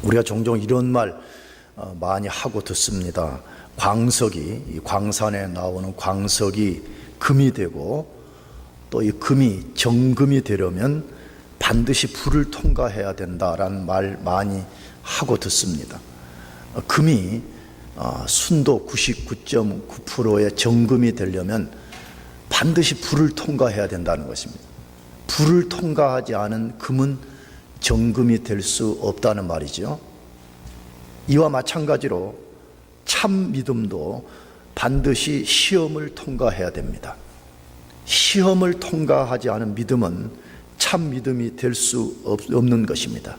우리가 종종 이런 말 많이 하고 듣습니다. 이 광산에 나오는 광석이 금이 되고 또 이 금이 정금이 되려면 반드시 불을 통과해야 된다라는 말 많이 하고 듣습니다. 금이 순도 99.9%의 정금이 되려면 반드시 불을 통과해야 된다는 것입니다. 불을 통과하지 않은 금은 정금이 될 수 없다는 말이죠. 이와 마찬가지로 참 믿음도 반드시 시험을 통과해야 됩니다. 시험을 통과하지 않은 믿음은 참 믿음이 될 수 없는 것입니다.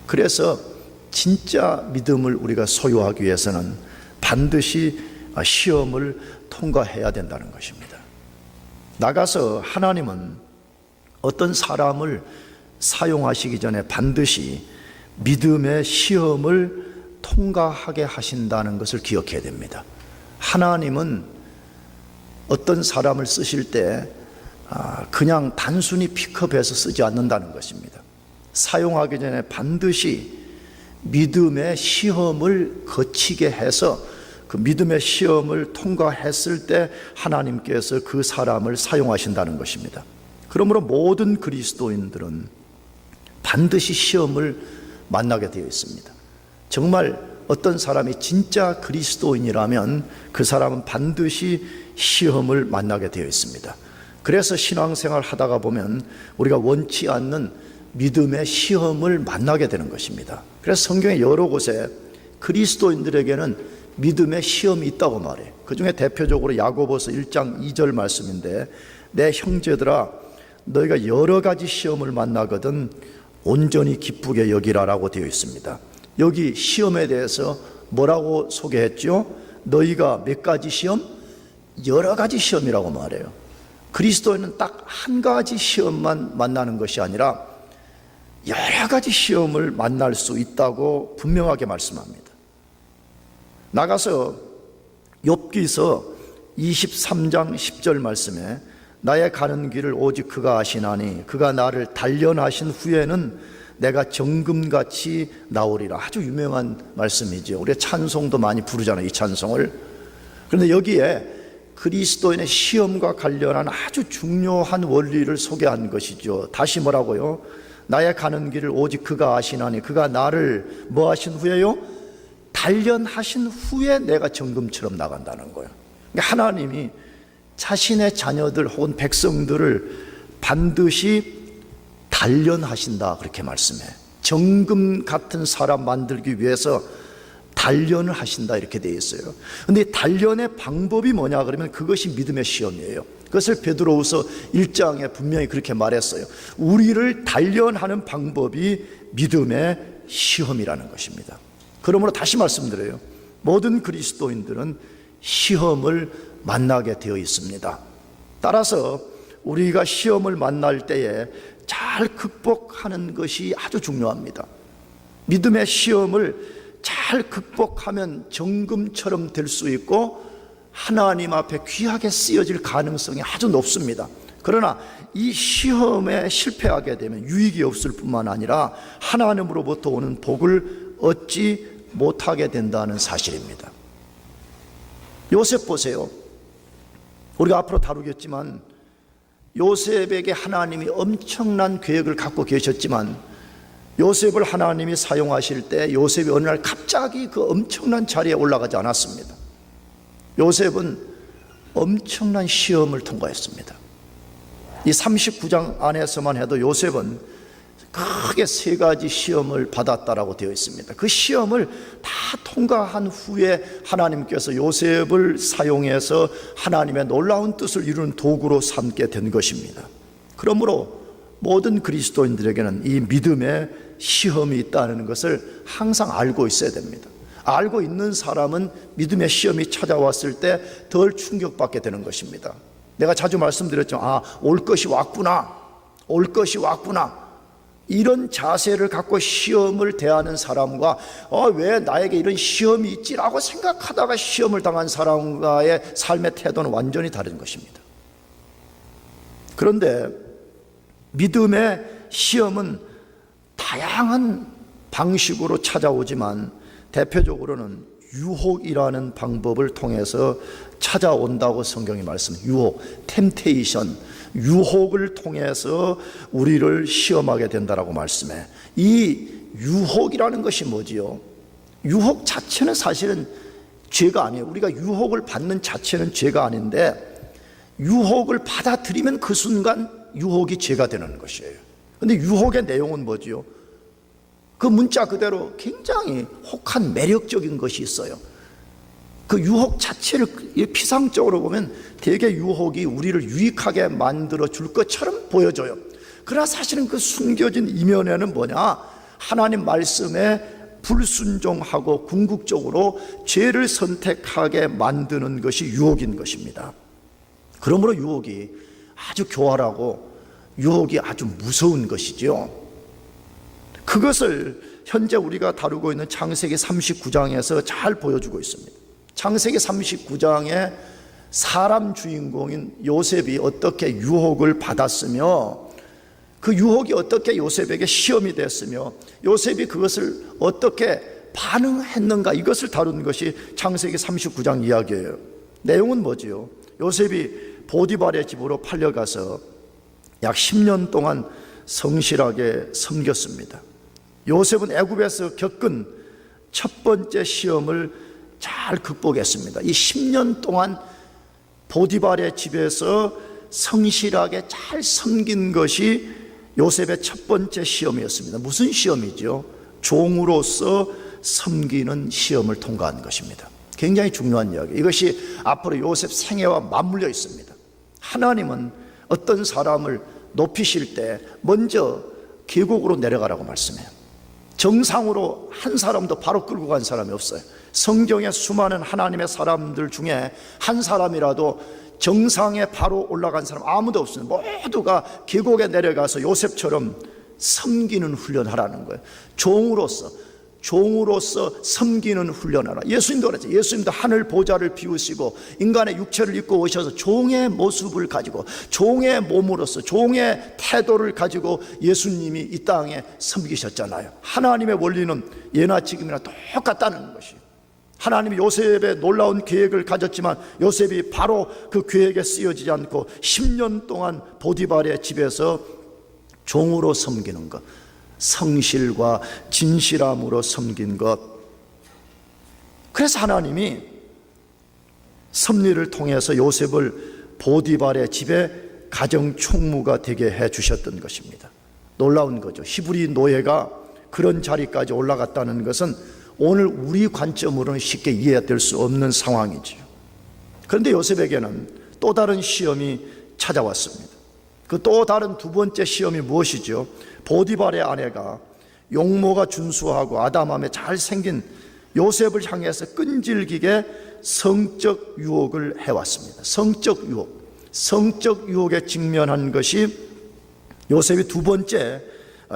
그래서 진짜 믿음을 우리가 소유하기 위해서는 반드시 시험을 통과해야 된다는 것입니다. 나가서 하나님은 어떤 사람을 사용하시기 전에 반드시 믿음의 시험을 통과하게 하신다는 것을 기억해야 됩니다. 하나님은 어떤 사람을 쓰실 때 그냥 단순히 픽업해서 쓰지 않는다는 것입니다. 사용하기 전에 반드시 믿음의 시험을 거치게 해서 그 믿음의 시험을 통과했을 때 하나님께서 그 사람을 사용하신다는 것입니다. 그러므로 모든 그리스도인들은 반드시 시험을 만나게 되어 있습니다. 정말 어떤 사람이 진짜 그리스도인이라면 그 사람은 반드시 시험을 만나게 되어 있습니다. 그래서 신앙생활 하다가 보면 우리가 원치 않는 믿음의 시험을 만나게 되는 것입니다. 그래서 성경의 여러 곳에 그리스도인들에게는 믿음의 시험이 있다고 말해요. 그 중에 대표적으로 야고보서 1장 2절 말씀인데, 내 형제들아 너희가 여러 가지 시험을 만나거든 온전히 기쁘게 여기라라고 되어 있습니다. 여기 시험에 대해서 뭐라고 소개했죠? 너희가 몇 가지 시험? 여러 가지 시험이라고 말해요. 그리스도인은 딱 한 가지 시험만 만나는 것이 아니라 여러 가지 시험을 만날 수 있다고 분명하게 말씀합니다. 나가서 욥기서 23장 10절 말씀에 나의 가는 길을 오직 그가 아시나니 그가 나를 단련하신 후에는 내가 정금같이 나오리라. 아주 유명한 말씀이죠. 우리가 찬송도 많이 부르잖아요, 이 찬송을. 그런데 여기에 그리스도인의 시험과 관련한 아주 중요한 원리를 소개한 것이죠. 다시 뭐라고요? 나의 가는 길을 오직 그가 아시나니 그가 나를 뭐 하신 후에요? 단련하신 후에 내가 정금처럼 나간다는 거예요. 그러니까 하나님이 자신의 자녀들 혹은 백성들을 반드시 단련하신다 그렇게 말씀해. 정금 같은 사람 만들기 위해서 단련을 하신다 이렇게 되어 있어요. 그런데 단련의 방법이 뭐냐 그러면 그것이 믿음의 시험이에요. 그것을 베드로후서 1장에 분명히 그렇게 말했어요. 우리를 단련하는 방법이 믿음의 시험이라는 것입니다. 그러므로 다시 말씀드려요. 모든 그리스도인들은 시험을 만나게 되어 있습니다. 따라서 우리가 시험을 만날 때에 잘 극복하는 것이 아주 중요합니다. 믿음의 시험을 잘 극복하면 정금처럼 될 수 있고 하나님 앞에 귀하게 쓰여질 가능성이 아주 높습니다. 그러나 이 시험에 실패하게 되면 유익이 없을 뿐만 아니라 하나님으로부터 오는 복을 얻지 못하게 된다는 사실입니다. 요셉 보세요. 우리가 앞으로 다루겠지만 요셉에게 하나님이 엄청난 계획을 갖고 계셨지만 요셉을 하나님이 사용하실 때 요셉이 어느 날 갑자기 그 엄청난 자리에 올라가지 않았습니다. 요셉은 엄청난 시험을 통과했습니다. 이 39장 안에서만 해도 요셉은 크게 3가지 시험을 받았다라고 되어 있습니다. 그 시험을 다 통과한 후에 하나님께서 요셉을 사용해서 하나님의 놀라운 뜻을 이루는 도구로 삼게 된 것입니다. 그러므로 모든 그리스도인들에게는 이 믿음의 시험이 있다는 것을 항상 알고 있어야 됩니다. 알고 있는 사람은 믿음의 시험이 찾아왔을 때 덜 충격받게 되는 것입니다. 내가 자주 말씀드렸죠. 올 것이 왔구나. 올 것이 왔구나. 이런 자세를 갖고 시험을 대하는 사람과 왜 나에게 이런 시험이 있지라고 생각하다가 시험을 당한 사람과의 삶의 태도는 완전히 다른 것입니다. 그런데 믿음의 시험은 다양한 방식으로 찾아오지만 대표적으로는 유혹이라는 방법을 통해서 찾아온다고 성경이 말씀합니다. 유혹, 템테이션, 유혹을 통해서 우리를 시험하게 된다라고 말씀해. 이 유혹이라는 것이 뭐지요? 유혹 자체는 사실은 죄가 아니에요. 우리가 유혹을 받는 자체는 죄가 아닌데 유혹을 받아들이면 그 순간 유혹이 죄가 되는 것이에요. 그런데 유혹의 내용은 뭐지요? 그 문자 그대로 굉장히 혹한 매력적인 것이 있어요. 그 유혹 자체를 피상적으로 보면 되게 유혹이 우리를 유익하게 만들어 줄 것처럼 보여져요. 그러나 사실은 그 숨겨진 이면에는 뭐냐? 하나님 말씀에 불순종하고 궁극적으로 죄를 선택하게 만드는 것이 유혹인 것입니다. 그러므로 유혹이 아주 교활하고 유혹이 아주 무서운 것이죠. 그것을 현재 우리가 다루고 있는 창세기 39장에서 잘 보여주고 있습니다. 창세기 39장에 사람 주인공인 요셉이 어떻게 유혹을 받았으며 그 유혹이 어떻게 요셉에게 시험이 됐으며 요셉이 그것을 어떻게 반응했는가, 이것을 다룬 것이 창세기 39장 이야기예요. 내용은 뭐지요? 요셉이 보디발의 집으로 팔려가서 약 10년 동안 성실하게 섬겼습니다. 요셉은 애굽에서 겪은 첫 번째 시험을 잘 극복했습니다. 이 10년 동안 보디발의 집에서 성실하게 잘 섬긴 것이 요셉의 첫 번째 시험이었습니다. 무슨 시험이죠? 종으로서 섬기는 시험을 통과한 것입니다. 굉장히 중요한 이야기. 이것이 앞으로 요셉 생애와 맞물려 있습니다. 하나님은 어떤 사람을 높이실 때 먼저 계곡으로 내려가라고 말씀해요. 정상으로 한 사람도 바로 끌고 간 사람이 없어요. 성경의 수많은 하나님의 사람들 중에 한 사람이라도 정상에 바로 올라간 사람 아무도 없습니다. 모두가 계곡에 내려가서 요셉처럼 섬기는 훈련하라는 거예요. 종으로서 섬기는 훈련하라. 예수님도 그랬죠. 예수님도 하늘 보좌를 비우시고 인간의 육체를 입고 오셔서 종의 모습을 가지고 종의 몸으로서 종의 태도를 가지고 예수님이 이 땅에 섬기셨잖아요. 하나님의 원리는 예나 지금이나 똑같다는 것이에요. 하나님이 요셉의 놀라운 계획을 가졌지만 요셉이 바로 그 계획에 쓰여지지 않고 10년 동안 보디발의 집에서 종으로 섬기는 것, 성실과 진실함으로 섬긴 것. 그래서 하나님이 섭리를 통해서 요셉을 보디발의 집에 가정 총무가 되게 해 주셨던 것입니다. 놀라운 거죠. 히브리 노예가 그런 자리까지 올라갔다는 것은 오늘 우리 관점으로는 쉽게 이해될 수 없는 상황이지요. 그런데 요셉에게는 또 다른 시험이 찾아왔습니다. 그 또 다른 두 번째 시험이 무엇이죠? 보디발의 아내가 용모가 준수하고 아담함에 잘생긴 요셉을 향해서 끈질기게 성적 유혹을 해왔습니다. 성적 유혹에 직면한 것이 요셉이 두 번째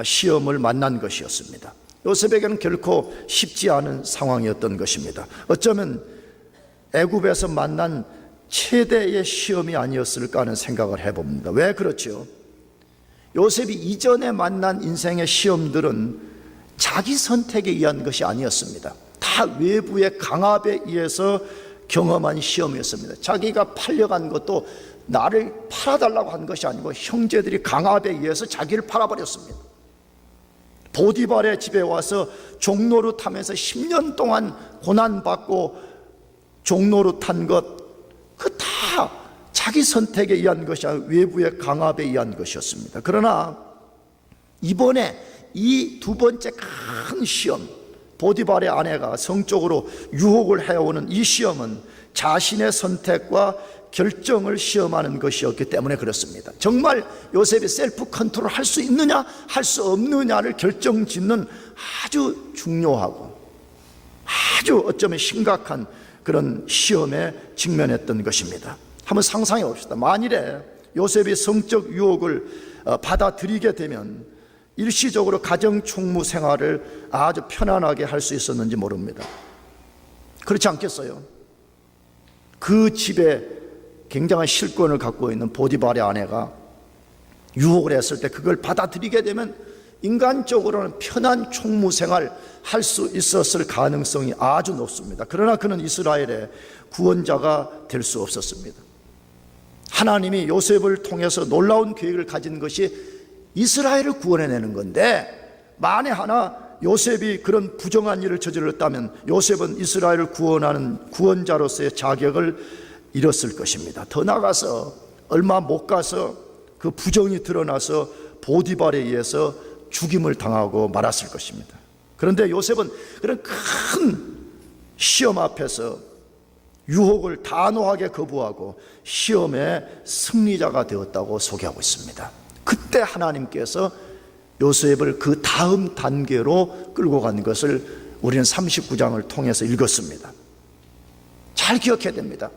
시험을 만난 것이었습니다. 요셉에게는 결코 쉽지 않은 상황이었던 것입니다. 어쩌면 애굽에서 만난 최대의 시험이 아니었을까 하는 생각을 해봅니다. 왜 그렇죠? 요셉이 이전에 만난 인생의 시험들은 자기 선택에 의한 것이 아니었습니다. 다 외부의 강압에 의해서 경험한 시험이었습니다. 자기가 팔려간 것도 나를 팔아달라고 한 것이 아니고 형제들이 강압에 의해서 자기를 팔아버렸습니다. 보디발의 집에 와서 종노릇하면서 10년 동안 고난받고 종노릇한 것, 그 다 자기 선택에 의한 것이 아니라 외부의 강압에 의한 것이었습니다. 그러나 이번에 이 두 번째 큰 시험, 보디발의 아내가 성적으로 유혹을 해오는 이 시험은 자신의 선택과 결정을 시험하는 것이었기 때문에 그렇습니다. 정말 요셉이 셀프 컨트롤 할 수 있느냐 할 수 없느냐를 결정짓는 아주 중요하고 아주 어쩌면 심각한 그런 시험에 직면했던 것입니다. 한번 상상해 봅시다. 만일에 요셉이 성적 유혹을 받아들이게 되면 일시적으로 가정 총무 생활을 아주 편안하게 할 수 있었는지 모릅니다. 그렇지 않겠어요? 그 집에 굉장한 실권을 갖고 있는 보디발의 아내가 유혹을 했을 때 그걸 받아들이게 되면 인간적으로는 편한 총무 생활 할 수 있었을 가능성이 아주 높습니다. 그러나 그는 이스라엘의 구원자가 될 수 없었습니다. 하나님이 요셉을 통해서 놀라운 계획을 가진 것이 이스라엘을 구원해내는 건데, 만에 하나 요셉이 그런 부정한 일을 저질렀다면 요셉은 이스라엘을 구원하는 구원자로서의 자격을 잃었을 것입니다. 더 나아가서 얼마 못 가서 그 부정이 드러나서 보디발에 의해서 죽임을 당하고 말았을 것입니다. 그런데 요셉은 그런 큰 시험 앞에서 유혹을 단호하게 거부하고 시험의 승리자가 되었다고 소개하고 있습니다. 그때 하나님께서 요셉을 그 다음 단계로 끌고 간 것을 우리는 39장을 통해서 읽었습니다. 잘 기억해야 됩니다.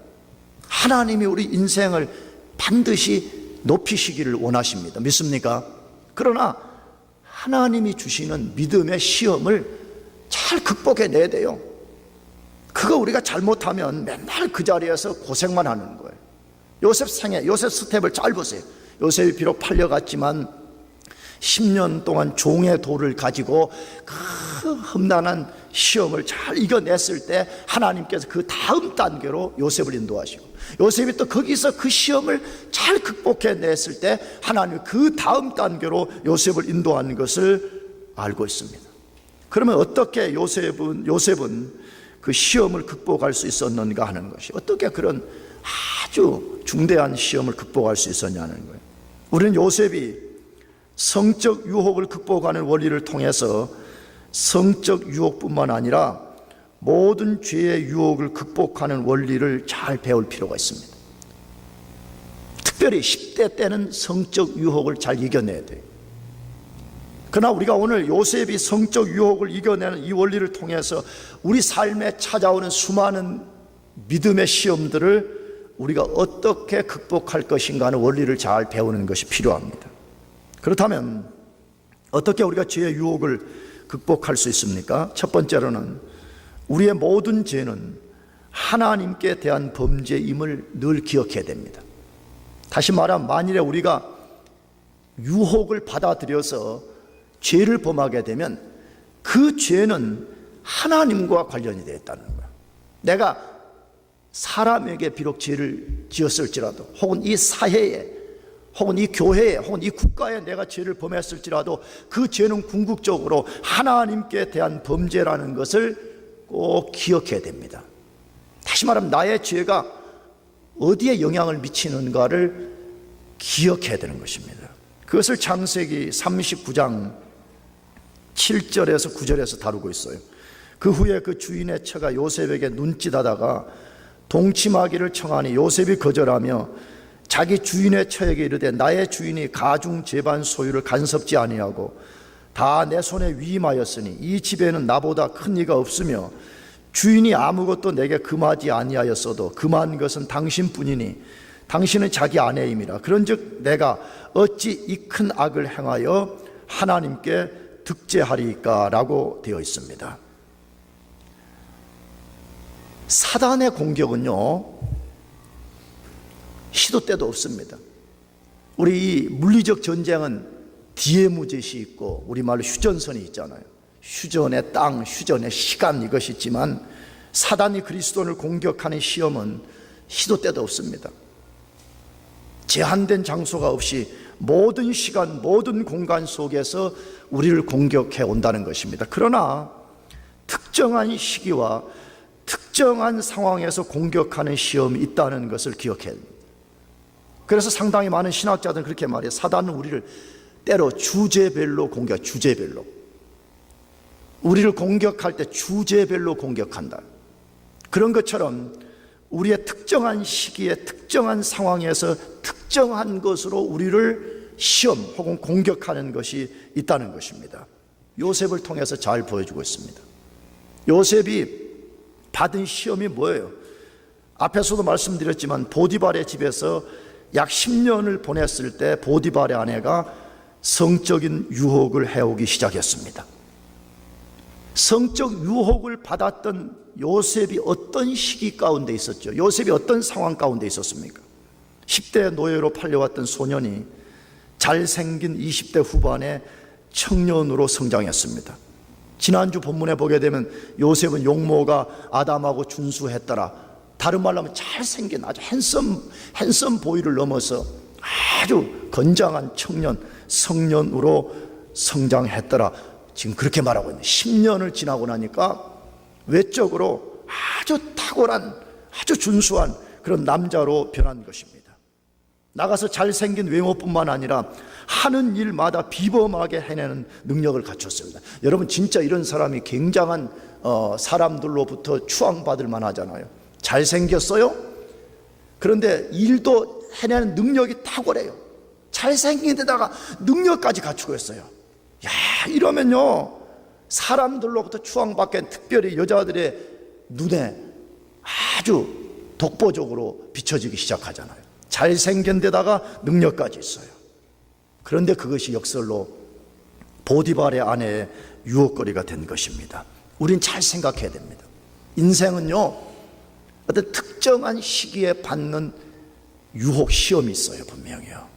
하나님이 우리 인생을 반드시 높이시기를 원하십니다. 믿습니까? 그러나 하나님이 주시는 믿음의 시험을 잘 극복해내야 돼요. 그거 우리가 잘못하면 맨날 그 자리에서 고생만 하는 거예요. 요셉 생애, 요셉 스텝을 잘 보세요. 요셉이 비록 팔려갔지만 10년 동안 종의 도를 가지고 그 험난한 시험을 잘 이겨냈을 때 하나님께서 그 다음 단계로 요셉을 인도하시고, 요셉이 또 거기서 그 시험을 잘 극복해냈을 때 하나님이 그 다음 단계로 요셉을 인도하는 것을 알고 있습니다. 그러면 어떻게 요셉은 그 시험을 극복할 수 있었는가 하는 것이, 어떻게 그런 아주 중대한 시험을 극복할 수 있었냐는 거예요. 우리는 요셉이 성적 유혹을 극복하는 원리를 통해서 성적 유혹뿐만 아니라 모든 죄의 유혹을 극복하는 원리를 잘 배울 필요가 있습니다. 특별히 10대 때는 성적 유혹을 잘 이겨내야 돼요. 그러나 우리가 오늘 요셉이 성적 유혹을 이겨내는 이 원리를 통해서 우리 삶에 찾아오는 수많은 믿음의 시험들을 우리가 어떻게 극복할 것인가 하는 원리를 잘 배우는 것이 필요합니다. 그렇다면 어떻게 우리가 죄의 유혹을 극복할 수 있습니까? 첫 번째로는 우리의 모든 죄는 하나님께 대한 범죄임을 늘 기억해야 됩니다. 다시 말하면 만일에 우리가 유혹을 받아들여서 죄를 범하게 되면 그 죄는 하나님과 관련이 되어 있다는 거예요. 내가 사람에게 비록 죄를 지었을지라도, 혹은 이 사회에, 혹은 이 교회에, 혹은 이 국가에 내가 죄를 범했을지라도 그 죄는 궁극적으로 하나님께 대한 범죄라는 것을 꼭 기억해야 됩니다. 다시 말하면 나의 죄가 어디에 영향을 미치는가를 기억해야 되는 것입니다. 그것을 창세기 39장 7절에서 9절에서 다루고 있어요. 그 후에 그 주인의 처가 요셉에게 눈짓하다가 동침하기를 청하니 요셉이 거절하며 자기 주인의 처에게 이르되 나의 주인이 가중 제반 소유를 간섭지 아니하고 다 내 손에 위임하였으니 이 집에는 나보다 큰 이가 없으며 주인이 아무것도 내게 금하지 아니하였어도 금한 것은 당신뿐이니 당신은 자기 아내임이라. 그런즉 내가 어찌 이 큰 악을 행하여 하나님께 득죄하리까 라고 되어 있습니다. 사단의 공격은요 시도 때도 없습니다. 우리 이 물리적 전쟁은 디에무젯이 있고 우리말로 휴전선이 있잖아요. 휴전의 땅, 휴전의 시간, 이것이 있지만 사단이 그리스도를 공격하는 시험은 시도 때도 없습니다. 제한된 장소가 없이 모든 시간, 모든 공간 속에서 우리를 공격해 온다는 것입니다. 그러나 특정한 시기와 특정한 상황에서 공격하는 시험이 있다는 것을 기억해야 합니다. 그래서 상당히 많은 신학자들은 그렇게 말해요. 사단은 우리를 때로 주제별로 공격, 주제별로. 우리를 공격할 때 주제별로 공격한다. 그런 것처럼 우리의 특정한 시기에 특정한 상황에서 특정한 것으로 우리를 시험 혹은 공격하는 것이 있다는 것입니다. 요셉을 통해서 잘 보여주고 있습니다. 요셉이 받은 시험이 뭐예요? 앞에서도 말씀드렸지만 보디발의 집에서 약 10년을 보냈을 때 보디발의 아내가 성적인 유혹을 해오기 시작했습니다. 성적 유혹을 받았던 요셉이 어떤 시기 가운데 있었죠? 요셉이 어떤 상황 가운데 있었습니까? 10대 노예로 팔려왔던 소년이 잘생긴 20대 후반에 청년으로 성장했습니다. 지난주 본문에 보게 되면 요셉은 용모가 아담하고 준수했더라. 다른 말로 하면 잘생긴 아주 핸섬 보이를 넘어서 아주 건장한 청년, 성년으로 성장했더라. 지금 그렇게 말하고 있는데 10년을 지나고 나니까 외적으로 아주 탁월한, 아주 준수한 그런 남자로 변한 것입니다. 나가서 잘생긴 외모뿐만 아니라 하는 일마다 비범하게 해내는 능력을 갖췄습니다. 여러분, 진짜 이런 사람이 굉장한 사람들로부터 추앙받을 만하잖아요. 잘생겼어요? 그런데 일도 해내는 능력이 탁월해요. 잘생긴 데다가 능력까지 갖추고 있어요. 야, 이러면요, 사람들로부터 추앙받게, 특별히 여자들의 눈에 아주 독보적으로 비춰지기 시작하잖아요. 잘생긴 데다가 능력까지 있어요. 그런데 그것이 역설로 보디발의 아내의 유혹거리가 된 것입니다. 우린 잘 생각해야 됩니다. 인생은요, 어떤 특정한 시기에 받는 유혹 시험이 있어요. 분명히요.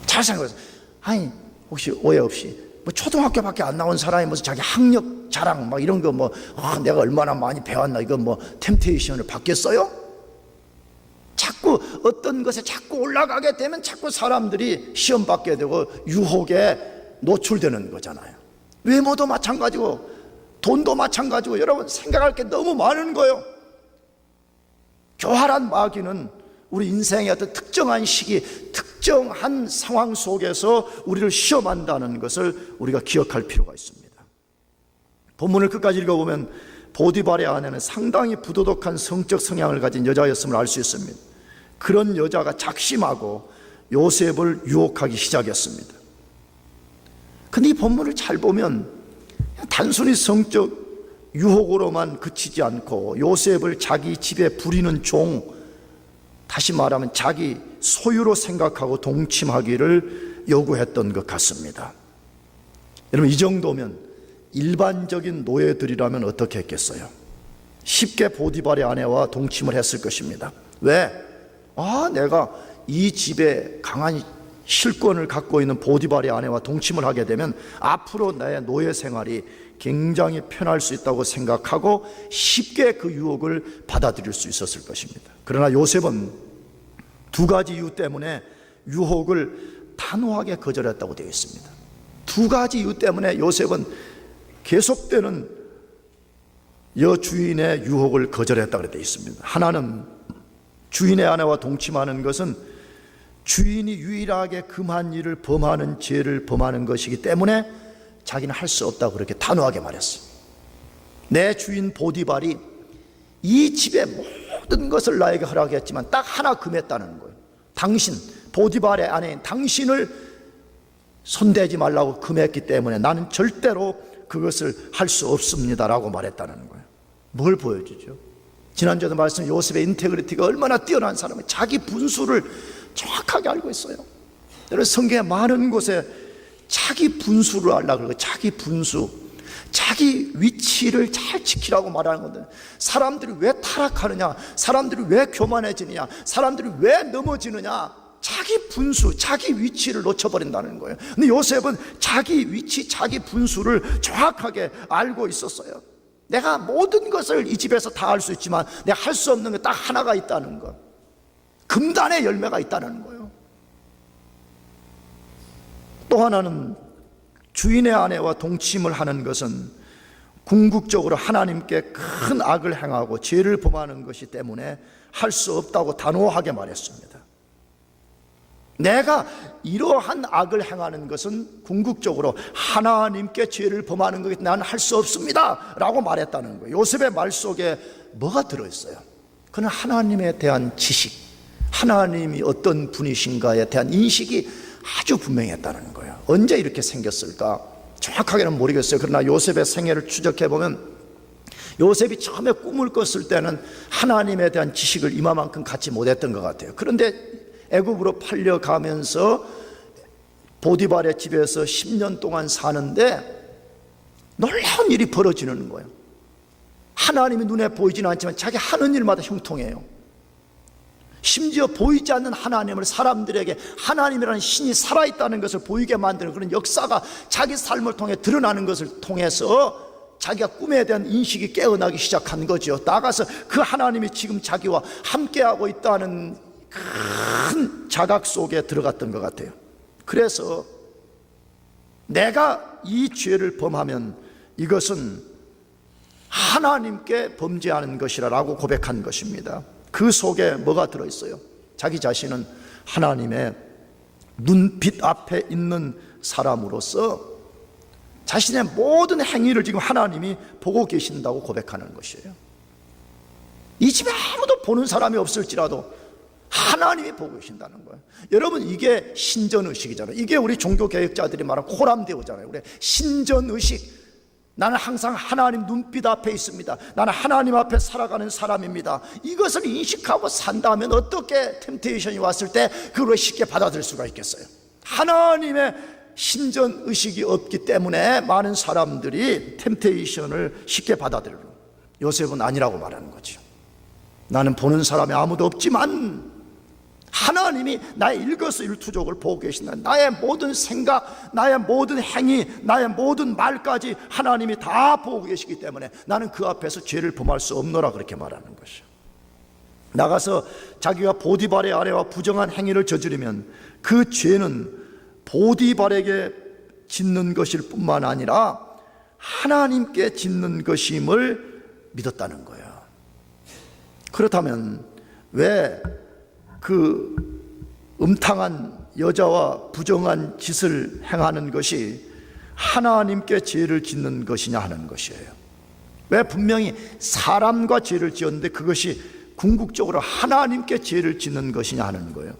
잘 생각해보세요. 아니, 혹시 오해 없이 뭐 초등학교밖에 안 나온 사람이 무슨 자기 학력 자랑 막 이런 거 뭐 내가 얼마나 많이 배웠나, 이거 뭐 템테이션을 받겠어요? 자꾸 어떤 것에 자꾸 올라가게 되면 자꾸 사람들이 시험 받게 되고 유혹에 노출되는 거잖아요. 외모도 마찬가지고 돈도 마찬가지고 여러분, 생각할 게 너무 많은 거예요. 교활한 마귀는 우리 인생의 어떤 특정한 시기, 특정한 상황 속에서 우리를 시험한다는 것을 우리가 기억할 필요가 있습니다. 본문을 끝까지 읽어보면 보디발의 아내는 상당히 부도덕한 성적 성향을 가진 여자였음을 알 수 있습니다. 그런 여자가 작심하고 요셉을 유혹하기 시작했습니다. 근데 이 본문을 잘 보면 단순히 성적 유혹으로만 그치지 않고 요셉을 자기 집에 부리는 종, 다시 말하면 자기 소유로 생각하고 동침하기를 요구했던 것 같습니다. 여러분, 이 정도면 일반적인 노예들이라면 어떻게 했겠어요? 쉽게 보디발의 아내와 동침을 했을 것입니다. 왜? 내가 이 집에 강한 실권을 갖고 있는 보디발의 아내와 동침을 하게 되면 앞으로 나의 노예 생활이 굉장히 편할 수 있다고 생각하고 쉽게 그 유혹을 받아들일 수 있었을 것입니다. 그러나 요셉은 두 가지 이유 때문에 유혹을 단호하게 거절했다고 되어 있습니다. 두 가지 이유 때문에 요셉은 계속되는 여주인의 유혹을 거절했다고 되어 있습니다. 하나는 주인의 아내와 동침하는 것은 주인이 유일하게 금한 일을 범하는 죄를 범하는 것이기 때문에 자기는 할 수 없다고 그렇게 단호하게 말했어요. 내 주인 보디발이 이 집의 모든 것을 나에게 허락했지만 딱 하나 금했다는 거예요. 당신, 보디발의 아내인 당신을 손대지 말라고 금했기 때문에 나는 절대로 그것을 할 수 없습니다라고 말했다는 거예요. 뭘 보여주죠? 지난주에도 말씀, 요셉의 인테그리티가 얼마나 뛰어난 사람이 자기 분수를 정확하게 알고 있어요. 여러분, 성경에 많은 곳에 자기 분수를 알라고 그러고, 자기 분수, 자기 위치를 잘 지키라고 말하는 건데, 사람들이 왜 타락하느냐, 사람들이 왜 교만해지느냐, 사람들이 왜 넘어지느냐, 자기 분수, 자기 위치를 놓쳐버린다는 거예요. 근데 요셉은 자기 위치, 자기 분수를 정확하게 알고 있었어요. 내가 모든 것을 이 집에서 다 할 수 있지만 내가 할 수 없는 게 딱 하나가 있다는 것, 금단의 열매가 있다는 거예요. 또 하나는 주인의 아내와 동침을 하는 것은 궁극적으로 하나님께 큰 악을 행하고 죄를 범하는 것이 때문에 할 수 없다고 단호하게 말했습니다. 내가 이러한 악을 행하는 것은 궁극적으로 하나님께 죄를 범하는 것이 나는 할 수 없습니다 라고 말했다는 거예요. 요셉의 말 속에 뭐가 들어있어요? 그는 하나님에 대한 지식, 하나님이 어떤 분이신가에 대한 인식이 아주 분명했다는 거예요. 언제 이렇게 생겼을까? 정확하게는 모르겠어요. 그러나 요셉의 생애를 추적해보면 요셉이 처음에 꿈을 꿨을 때는 하나님에 대한 지식을 이만큼 갖지 못했던 것 같아요. 그런데 애굽으로 팔려가면서 보디발의 집에서 10년 동안 사는데 놀라운 일이 벌어지는 거예요. 하나님이 눈에 보이지는 않지만 자기 하는 일마다 형통해요. 심지어 보이지 않는 하나님을 사람들에게 하나님이라는 신이 살아있다는 것을 보이게 만드는 그런 역사가 자기 삶을 통해 드러나는 것을 통해서 자기가 꿈에 대한 인식이 깨어나기 시작한 거죠. 나가서 그 하나님이 지금 자기와 함께하고 있다는 큰 자각 속에 들어갔던 것 같아요. 그래서 내가 이 죄를 범하면 이것은 하나님께 범죄하는 것이라고 고백한 것입니다. 그 속에 뭐가 들어있어요? 자기 자신은 하나님의 눈빛 앞에 있는 사람으로서 자신의 모든 행위를 지금 하나님이 보고 계신다고 고백하는 것이에요. 이 집에 아무도 보는 사람이 없을지라도 하나님이 보고 계신다는 거예요. 여러분, 이게 신전의식이잖아요. 이게 우리 종교개혁자들이 말하는 코람데오잖아요. 우리 신전의식. 나는 항상 하나님 눈빛 앞에 있습니다. 나는 하나님 앞에 살아가는 사람입니다. 이것을 인식하고 산다면 어떻게 템테이션이 왔을 때 그걸 쉽게 받아들일 수가 있겠어요? 하나님의 신전의식이 없기 때문에 많은 사람들이 템테이션을 쉽게 받아들여요. 요셉은 아니라고 말하는 거죠. 나는 보는 사람이 아무도 없지만 하나님이 나의 일거수일투족을 보고 계신다. 나의 모든 생각, 나의 모든 행위, 나의 모든 말까지 하나님이 다 보고 계시기 때문에 나는 그 앞에서 죄를 범할 수 없노라, 그렇게 말하는 것이죠. 나가서 자기가 보디발의 아내와 부정한 행위를 저지르면 그 죄는 보디발에게 짓는 것일 뿐만 아니라 하나님께 짓는 것임을 믿었다는 거예요. 그렇다면 왜 그 음탕한 여자와 부정한 짓을 행하는 것이 하나님께 죄를 짓는 것이냐 하는 것이에요. 왜 분명히 사람과 죄를 지었는데 그것이 궁극적으로 하나님께 죄를 짓는 것이냐 하는 거예요.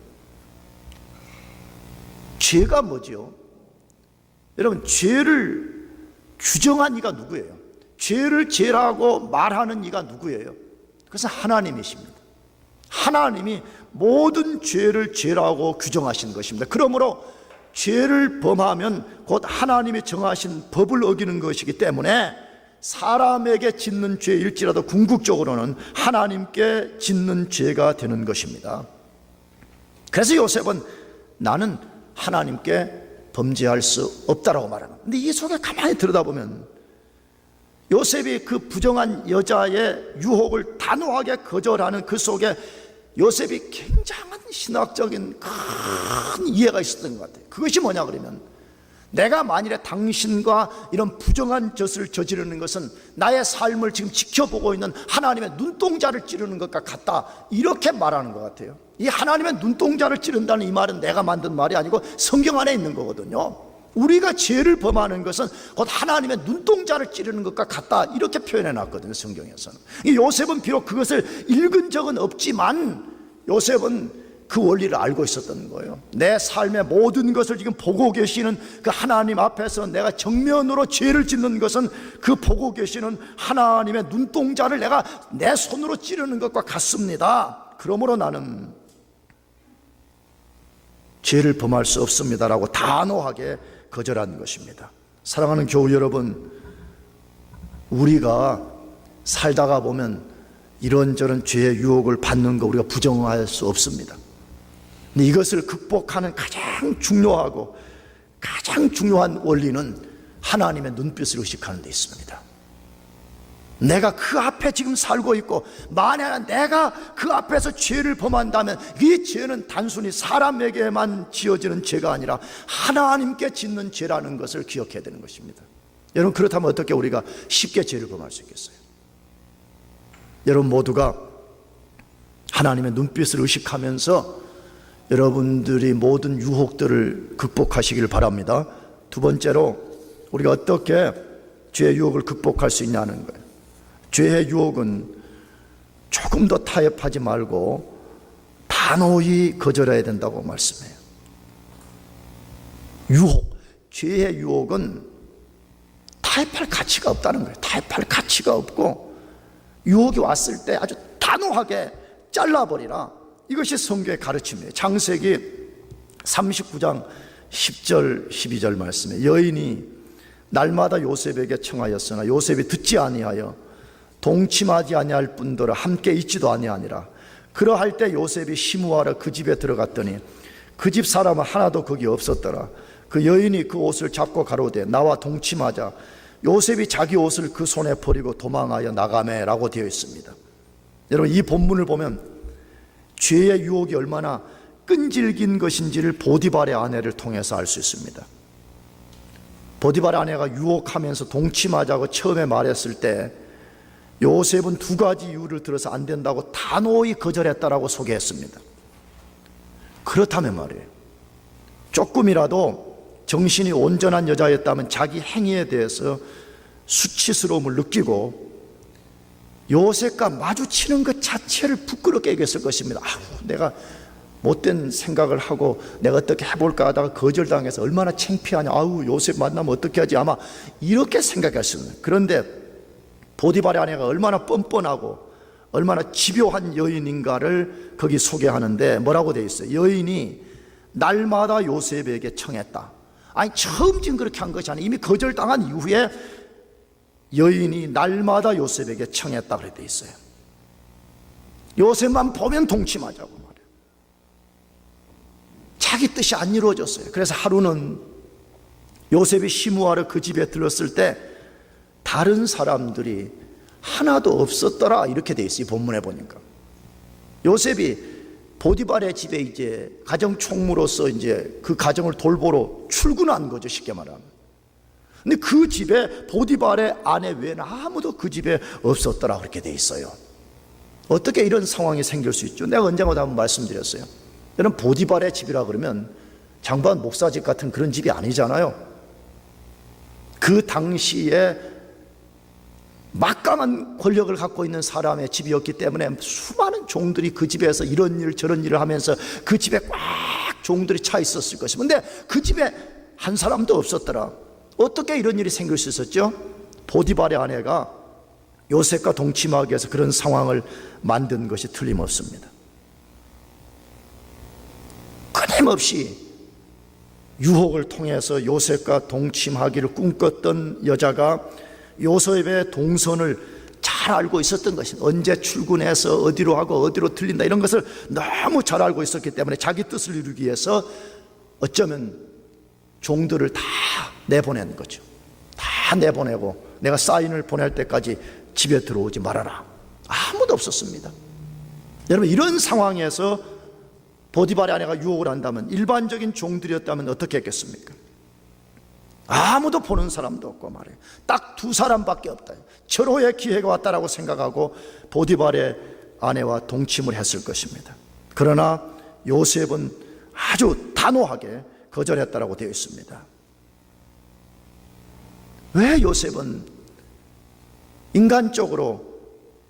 죄가 뭐죠? 여러분, 죄를 규정한 이가 누구예요? 죄를 죄라고 말하는 이가 누구예요? 그것은 하나님이십니다. 하나님이 모든 죄를 죄라고 규정하신 것입니다. 그러므로 죄를 범하면 곧 하나님이 정하신 법을 어기는 것이기 때문에 사람에게 짓는 죄일지라도 궁극적으로는 하나님께 짓는 죄가 되는 것입니다. 그래서 요셉은 나는 하나님께 범죄할 수 없다라고 말합니다. 근데 이 속에 가만히 들여다보면 요셉이 그 부정한 여자의 유혹을 단호하게 거절하는 그 속에 요셉이 굉장한 신학적인 큰 이해가 있었던 것 같아요. 그것이 뭐냐 그러면, 내가 만일에 당신과 이런 부정한 짓을 저지르는 것은 나의 삶을 지금 지켜보고 있는 하나님의 눈동자를 찌르는 것과 같다, 이렇게 말하는 것 같아요. 이 하나님의 눈동자를 찌른다는 이 말은 내가 만든 말이 아니고 성경 안에 있는 거거든요. 우리가 죄를 범하는 것은 곧 하나님의 눈동자를 찌르는 것과 같다, 이렇게 표현해 놨거든요, 성경에서는. 이 요셉은 비록 그것을 읽은 적은 없지만 요셉은 그 원리를 알고 있었던 거예요. 내 삶의 모든 것을 지금 보고 계시는 그 하나님 앞에서 내가 정면으로 죄를 짓는 것은 그 보고 계시는 하나님의 눈동자를 내가 내 손으로 찌르는 것과 같습니다. 그러므로 나는 죄를 범할 수 없습니다라고 단호하게 거절한 것입니다. 사랑하는 교우 여러분, 우리가 살다가 보면 이런저런 죄의 유혹을 받는 거 우리가 부정할 수 없습니다. 근데 이것을 극복하는 가장 중요하고 가장 중요한 원리는 하나님의 눈빛을 의식하는 데 있습니다. 내가 그 앞에 지금 살고 있고 만약 내가 그 앞에서 죄를 범한다면 이 죄는 단순히 사람에게만 지어지는 죄가 아니라 하나님께 짓는 죄라는 것을 기억해야 되는 것입니다. 여러분, 그렇다면 어떻게 우리가 쉽게 죄를 범할 수 있겠어요? 여러분 모두가 하나님의 눈빛을 의식하면서 여러분들이 모든 유혹들을 극복하시길 바랍니다. 두 번째로 우리가 어떻게 죄의 유혹을 극복할 수 있냐는 거예요. 죄의 유혹은 조금 더 타협하지 말고 단호히 거절해야 된다고 말씀해요. 죄의 유혹은 타협할 가치가 없다는 거예요. 타협할 가치가 없고 유혹이 왔을 때 아주 단호하게 잘라버리라. 이것이 성경의 가르침이에요. 창세기 39장 10절 12절 말씀에 여인이 날마다 요셉에게 청하였으나 요셉이 듣지 아니하여 동침하지 아니할 뿐더러 함께 있지도 아니하니라. 그러할 때 요셉이 시므하러 그 집에 들어갔더니 그 집 사람은 하나도 거기 없었더라. 그 여인이 그 옷을 잡고 가로되 나와 동침하자. 요셉이 자기 옷을 그 손에 버리고 도망하여 나가매라고 되어 있습니다. 여러분, 이 본문을 보면 죄의 유혹이 얼마나 끈질긴 것인지를 보디발의 아내를 통해서 알 수 있습니다. 보디발의 아내가 유혹하면서 동침하자고 처음에 말했을 때 요셉은 두 가지 이유를 들어서 안 된다고 단호히 거절했다라고 소개했습니다. 그렇다면 말이에요, 조금이라도 정신이 온전한 여자였다면 자기 행위에 대해서 수치스러움을 느끼고 요셉과 마주치는 것 자체를 부끄럽게 여겼을 것입니다. 내가 못된 생각을 하고 내가 어떻게 해볼까 하다가 거절당해서 얼마나 창피하냐, 요셉 만나면 어떻게 하지, 아마 이렇게 생각할 수 있는. 그런데 보디발의 아내가 얼마나 뻔뻔하고 얼마나 집요한 여인인가를 거기 소개하는데 뭐라고 되어 있어요? 여인이 날마다 요셉에게 청했다. 아니, 처음 지금 그렇게 한 것이 아니라 이미 거절당한 이후에 여인이 날마다 요셉에게 청했다 그렇게 되어 있어요. 요셉만 보면 동침하자고 말이에요. 자기 뜻이 안 이루어졌어요. 그래서 하루는 요셉이 시므하러 그 집에 들렀을 때 다른 사람들이 하나도 없었더라 이렇게 되어 있어요. 본문에 보니까 요셉이 보디발의 집에 이제 가정 총무로서 이제 그 가정을 돌보러 출근한 거죠, 쉽게 말하면. 근데 그 집에 보디발의 아내 외에는 아무도 그 집에 없었더라 그렇게 돼 있어요. 어떻게 이런 상황이 생길 수 있죠? 내가 언젠가도 한번 말씀드렸어요. 여러분, 보디발의 집이라 그러면 장반 목사 집 같은 그런 집이 아니잖아요. 그 당시에 막강한 권력을 갖고 있는 사람의 집이었기 때문에 수많은 종들이 그 집에서 이런 일 저런 일을 하면서 그 집에 꽉 종들이 차 있었을 것입니다. 근데 그 집에 한 사람도 없었더라. 어떻게 이런 일이 생길 수 있었죠? 보디발의 아내가 요셉과 동침하기 위해서 그런 상황을 만든 것이 틀림없습니다. 끊임없이 유혹을 통해서 요셉과 동침하기를 꿈꿨던 여자가 요셉의 동선을 잘 알고 있었던 것입니다. 언제 출근해서 어디로 하고 어디로 들린다 이런 것을 너무 잘 알고 있었기 때문에 자기 뜻을 이루기 위해서 어쩌면 종들을 다 내보낸 거죠. 다 내보내고 내가 사인을 보낼 때까지 집에 들어오지 말아라. 아무도 없었습니다. 여러분, 이런 상황에서 보디발의 아내가 유혹을 한다면 일반적인 종들이었다면 어떻게 했겠습니까? 아무도 보는 사람도 없고 말이에요. 딱 두 사람밖에 없다. 절호의 기회가 왔다라고 생각하고 보디발의 아내와 동침을 했을 것입니다. 그러나 요셉은 아주 단호하게 거절했다라고 되어 있습니다. 왜 요셉은 인간적으로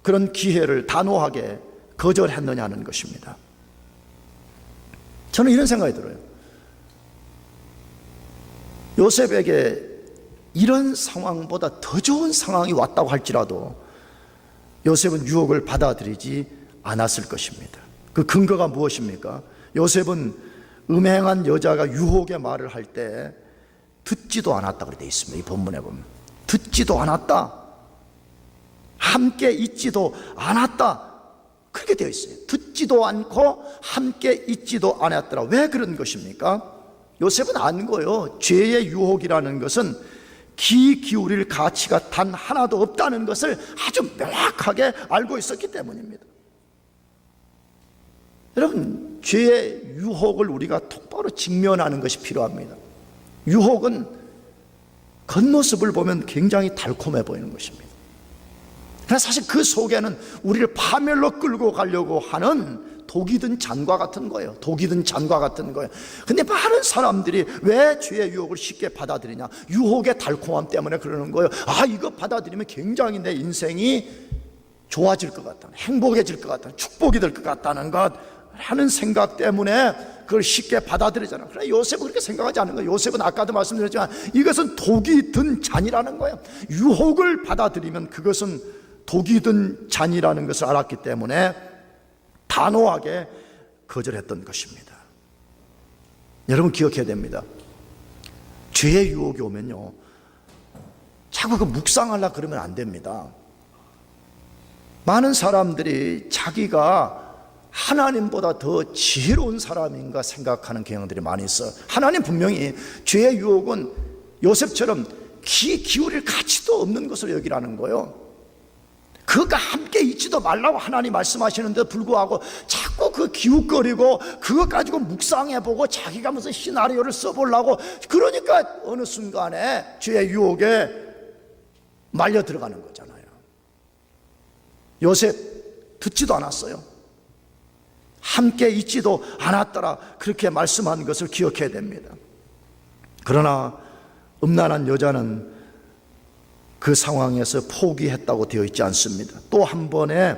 그런 기회를 단호하게 거절했느냐는 것입니다. 저는 이런 생각이 들어요. 요셉에게 이런 상황보다 더 좋은 상황이 왔다고 할지라도 요셉은 유혹을 받아들이지 않았을 것입니다. 그 근거가 무엇입니까? 요셉은 음행한 여자가 유혹의 말을 할 때 듣지도 않았다고 되어 있습니다. 이 본문에 보면 듣지도 않았다, 함께 있지도 않았다 그렇게 되어 있어요. 듣지도 않고 함께 있지도 않았더라. 왜 그런 것입니까? 요셉은 안 거예요. 죄의 유혹이라는 것은 귀 기울일 가치가 단 하나도 없다는 것을 아주 명확하게 알고 있었기 때문입니다. 여러분, 죄의 유혹을 우리가 똑바로 직면하는 것이 필요합니다. 유혹은 겉모습을 보면 굉장히 달콤해 보이는 것입니다. 그러나 사실 그 속에는 우리를 파멸로 끌고 가려고 하는 독이 든 잔과 같은 거예요. 독이 든 잔과 같은 거예요. 근데 많은 사람들이 왜 죄의 유혹을 쉽게 받아들이냐? 유혹의 달콤함 때문에 그러는 거예요. 이거 받아들이면 굉장히 내 인생이 좋아질 것 같다, 행복해질 것 같다, 축복이 될 것 같다는 것 하는 생각 때문에 그걸 쉽게 받아들이잖아요. 그러나 요셉은 그렇게 생각하지 않는 거예요. 요셉은 아까도 말씀드렸지만 이것은 독이 든 잔이라는 거예요. 유혹을 받아들이면 그것은 독이 든 잔이라는 것을 알았기 때문에 단호하게 거절했던 것입니다. 여러분, 기억해야 됩니다. 죄의 유혹이 오면요, 자꾸 그 묵상하려고 그러면 안 됩니다. 많은 사람들이 자기가 하나님보다 더 지혜로운 사람인가 생각하는 경향들이 많이 있어요. 하나님 분명히 죄의 유혹은 요셉처럼 귀 기울일 가치도 없는 것으로 여기라는 거예요. 그가 함께 있지도 말라고 하나님 말씀하시는데 불구하고 자꾸 그 기웃거리고 그것 가지고 묵상해보고 자기가 무슨 시나리오를 써보려고, 그러니까 어느 순간에 죄의 유혹에 말려 들어가는 거잖아요. 요셉 듣지도 않았어요. 함께 있지도 않았더라, 그렇게 말씀한 것을 기억해야 됩니다. 그러나 음란한 여자는 그 상황에서 포기했다고 되어 있지 않습니다. 또 한 번의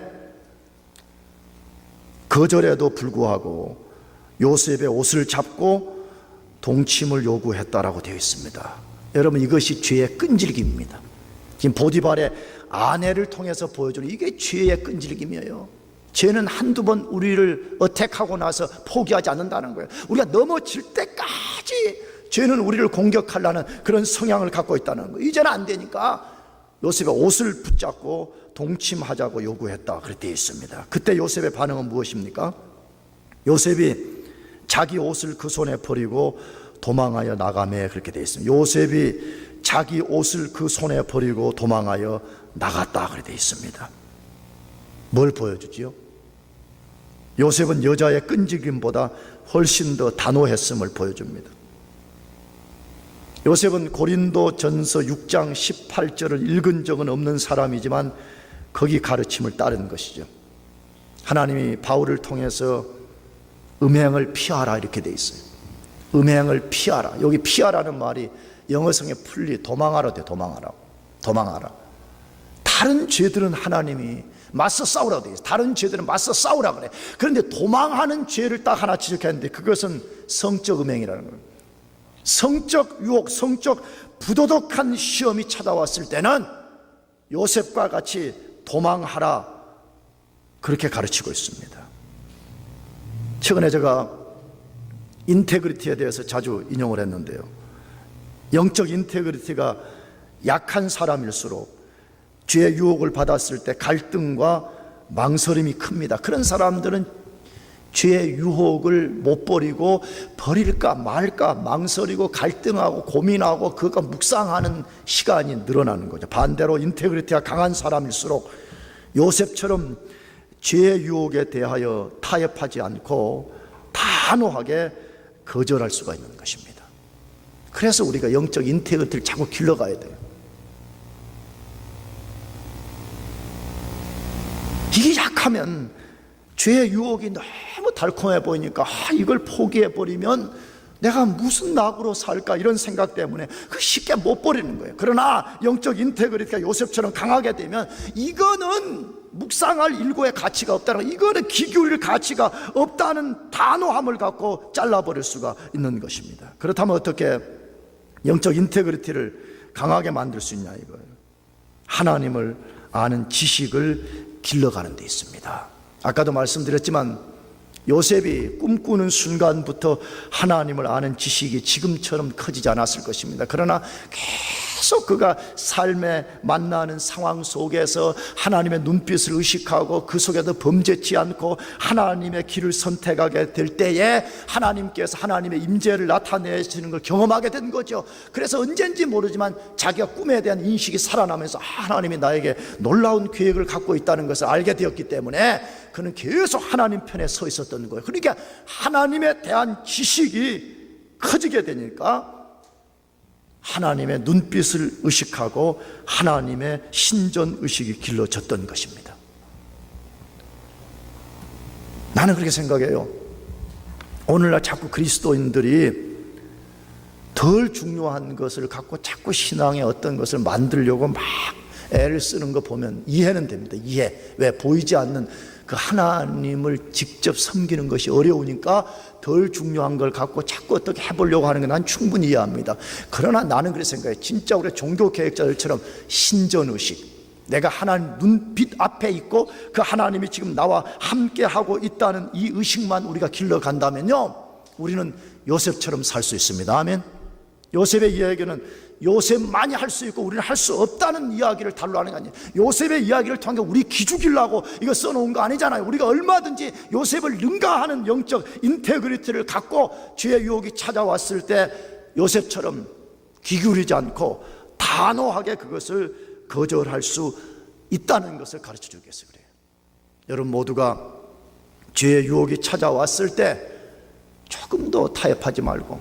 거절에도 불구하고 요셉의 옷을 잡고 동침을 요구했다라고 되어 있습니다. 여러분, 이것이 죄의 끈질김입니다. 지금 보디발의 아내를 통해서 보여주는 이게 죄의 끈질김이에요. 죄는 한두 번 우리를 어택하고 나서 포기하지 않는다는 거예요. 우리가 넘어질 때까지 죄는 우리를 공격하려는 그런 성향을 갖고 있다는 거예요. 이제는 안 되니까 요셉의 옷을 붙잡고 동침하자고 요구했다, 그렇게 되어 있습니다. 그때 요셉의 반응은 무엇입니까? 요셉이 자기 옷을 그 손에 버리고 도망하여 나가매, 그렇게 되어 있습니다. 요셉이 자기 옷을 그 손에 버리고 도망하여 나갔다, 그렇게 되어 있습니다. 뭘 보여주지요? 요셉은 여자의 끈질김보다 훨씬 더 단호했음을 보여줍니다. 요셉은 고린도 전서 6장 18절을 읽은 적은 없는 사람이지만 거기 가르침을 따른 것이죠. 하나님이 바울을 통해서 음행을 피하라, 이렇게 돼 있어요. 음행을 피하라. 여기 피하라는 말이 영어성의 풀리, 도망하라 돼. 도망하라. 다른 죄들은 하나님이 맞서 싸우라고 돼 있어요. 다른 죄들은 맞서 싸우라 그래. 그런데 도망하는 죄를 딱 하나 지적했는데 그것은 성적 음행이라는 거예요. 성적 유혹, 성적 부도덕한 시험이 찾아왔을 때는 요셉과 같이 도망하라, 그렇게 가르치고 있습니다. 최근에 제가 인테그리티에 대해서 자주 인용을 했는데요, 영적 인테그리티가 약한 사람일수록 죄의 유혹을 받았을 때 갈등과 망설임이 큽니다. 그런 사람들은 죄의 유혹을 못 버리고 버릴까 말까 망설이고 갈등하고 고민하고 그거 묵상하는 시간이 늘어나는 거죠. 반대로 인테그리티가 강한 사람일수록 요셉처럼 죄의 유혹에 대하여 타협하지 않고 단호하게 거절할 수가 있는 것입니다. 그래서 우리가 영적 인테그리티를 자꾸 길러가야 돼요. 이게 약하면 죄의 유혹이 너무 달콤해 보이니까 이걸 포기해버리면 내가 무슨 낙으로 살까, 이런 생각 때문에 그 쉽게 못 버리는 거예요. 그러나 영적 인테그리티가 요셉처럼 강하게 되면 이거는 묵상할 일고의 가치가 없다는 거, 이거는 귀 기울일 가치가 없다는 단호함을 갖고 잘라버릴 수가 있는 것입니다. 그렇다면 어떻게 영적 인테그리티를 강하게 만들 수 있냐 이거예요. 하나님을 아는 지식을 길러가는 데 있습니다. 아까도 말씀드렸지만 요셉이 꿈꾸는 순간부터 하나님을 아는 지식이 지금처럼 커지지 않았을 것입니다. 그러나 계속 그가 삶에 만나는 상황 속에서 하나님의 눈빛을 의식하고 그 속에서 범죄치 않고 하나님의 길을 선택하게 될 때에 하나님께서 하나님의 임재를 나타내시는 걸 경험하게 된 거죠. 그래서 언젠지 모르지만 자기가 꿈에 대한 인식이 살아나면서 하나님이 나에게 놀라운 계획을 갖고 있다는 것을 알게 되었기 때문에 그는 계속 하나님 편에 서 있었던 거예요. 그러니까 하나님에 대한 지식이 커지게 되니까 하나님의 눈빛을 의식하고 하나님의 신전의식이 길러졌던 것입니다. 나는 그렇게 생각해요. 오늘날 자꾸 그리스도인들이 덜 중요한 것을 갖고 자꾸 신앙의 어떤 것을 만들려고 막 애를 쓰는 거 보면 이해는 됩니다. 이해. 왜? 보이지 않는 그 하나님을 직접 섬기는 것이 어려우니까 덜 중요한 걸 갖고 자꾸 어떻게 해보려고 하는 게 난 충분히 이해합니다. 그러나 나는 그렇게 생각해. 진짜 우리 종교개혁자들처럼 신전의식, 내가 하나님 눈빛 앞에 있고 그 하나님이 지금 나와 함께하고 있다는 이 의식만 우리가 길러간다면요, 우리는 요셉처럼 살 수 있습니다. 아멘. 요셉의 이야기는 요셉만이 할 수 있고 우리는 할 수 없다는 이야기를 달로하는 게 아니에요. 요셉의 이야기를 통해 우리 기죽이려고 이거 써놓은 거 아니잖아요. 우리가 얼마든지 요셉을 능가하는 영적 인테그리티를 갖고 죄의 유혹이 찾아왔을 때 요셉처럼 기울이지 않고 단호하게 그것을 거절할 수 있다는 것을 가르쳐 주기 위해서 그래요. 여러분 모두가 죄의 유혹이 찾아왔을 때 조금 더 타협하지 말고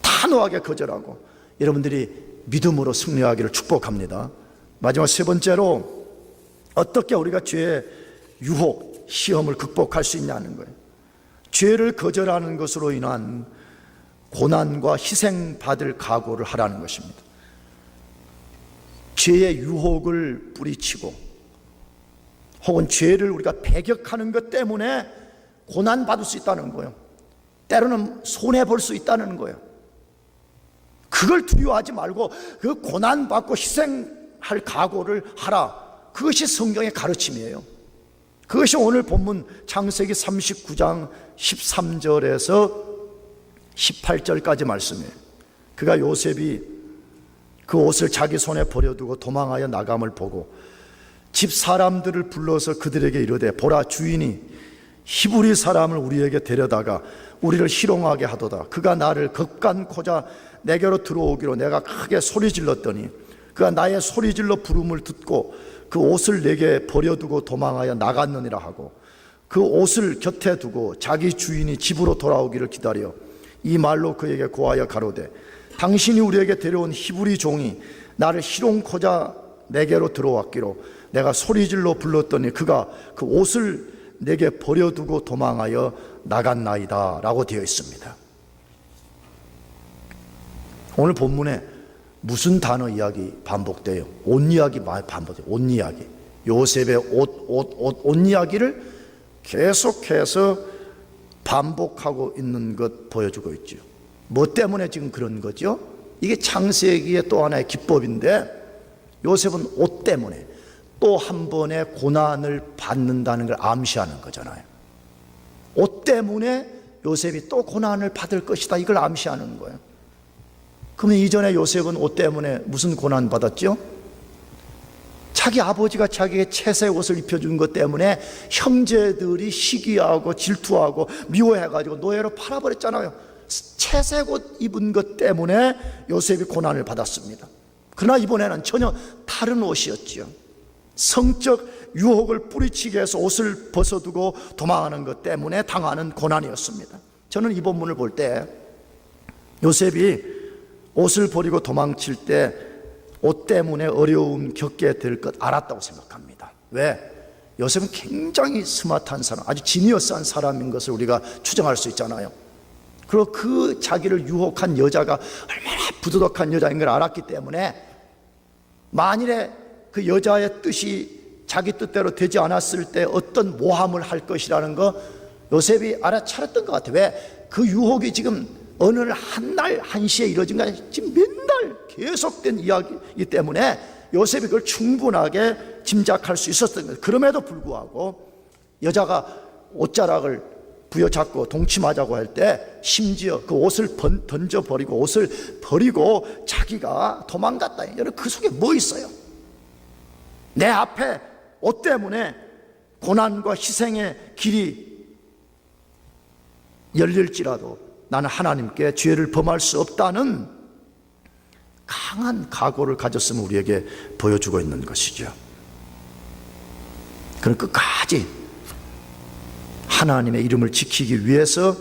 단호하게 거절하고 여러분들이 믿음으로 승리하기를 축복합니다. 마지막 세 번째로 어떻게 우리가 죄의 유혹, 시험을 극복할 수 있냐는 거예요. 죄를 거절하는 것으로 인한 고난과 희생받을 각오를 하라는 것입니다. 죄의 유혹을 뿌리치고 혹은 죄를 우리가 배격하는 것 때문에 고난받을 수 있다는 거예요. 때로는 손해볼 수 있다는 거예요. 그걸 두려워하지 말고 그 고난받고 희생할 각오를 하라. 그것이 성경의 가르침이에요. 그것이 오늘 본문 창세기 39장 13절에서 18절까지 말씀이에요. 그가 요셉이 그 옷을 자기 손에 버려두고 도망하여 나감을 보고 집 사람들을 불러서 그들에게 이르되 보라 주인이 히브리 사람을 우리에게 데려다가 우리를 희롱하게 하도다. 그가 나를 겁간코자 내게로 들어오기로 내가 크게 소리 질렀더니 그가 나의 소리 질러 부름을 듣고 그 옷을 내게 버려두고 도망하여 나갔느니라 하고 그 옷을 곁에 두고 자기 주인이 집으로 돌아오기를 기다려 이 말로 그에게 고하여 가로되 당신이 우리에게 데려온 히브리 종이 나를 희롱코자 내게로 들어왔기로 내가 소리질러 불렀더니 그가 그 옷을 내게 버려두고 도망하여 나갔나이다 라고 되어 있습니다. 오늘 본문에 무슨 단어 이야기 반복돼요? 옷 이야기 반복돼요. 옷 이야기. 요셉의 옷 이야기를 계속해서 반복하고 있는 것 보여주고 있죠. 뭐 때문에 지금 그런 거죠? 이게 창세기의 또 하나의 기법인데 요셉은 옷 때문에 또 한 번의 고난을 받는다는 걸 암시하는 거잖아요. 옷 때문에 요셉이 또 고난을 받을 것이다 이걸 암시하는 거예요. 그러면 이전에 요셉은 옷 때문에 무슨 고난 받았죠? 자기 아버지가 자기의 채색 옷을 입혀준 것 때문에 형제들이 시기하고 질투하고 미워해가지고 노예로 팔아버렸잖아요. 채색 옷 입은 것 때문에 요셉이 고난을 받았습니다. 그러나 이번에는 전혀 다른 옷이었지요. 성적 유혹을 뿌리치게 해서 옷을 벗어두고 도망하는 것 때문에 당하는 고난이었습니다. 저는 이 본문을 볼 때 요셉이 옷을 버리고 도망칠 때 옷 때문에 어려움 겪게 될 것 알았다고 생각합니다. 왜? 요셉은 굉장히 스마트한 사람, 아주 지니어스한 사람인 것을 우리가 추정할 수 있잖아요. 그리고 그 자기를 유혹한 여자가 얼마나 부도덕한 여자인 걸 알았기 때문에 만일에 그 여자의 뜻이 자기 뜻대로 되지 않았을 때 어떤 모함을 할 것이라는 거 요셉이 알아차렸던 것 같아요. 왜? 그 유혹이 지금 어느 한날 한시에 이루어진 게 아니라 지금 맨날 계속된 이야기이기 때문에 요셉이 그걸 충분하게 짐작할 수 있었던 거예요. 그럼에도 불구하고 여자가 옷자락을 부여잡고 동침하자고 할 때 심지어 그 옷을 던져버리고 옷을 버리고 자기가 도망갔다. 여러분 그 속에 뭐 있어요? 내 앞에 옷 때문에 고난과 희생의 길이 열릴지라도 나는 하나님께 죄를 범할 수 없다는 강한 각오를 가졌음을 우리에게 보여주고 있는 것이죠. 그는 끝까지 하나님의 이름을 지키기 위해서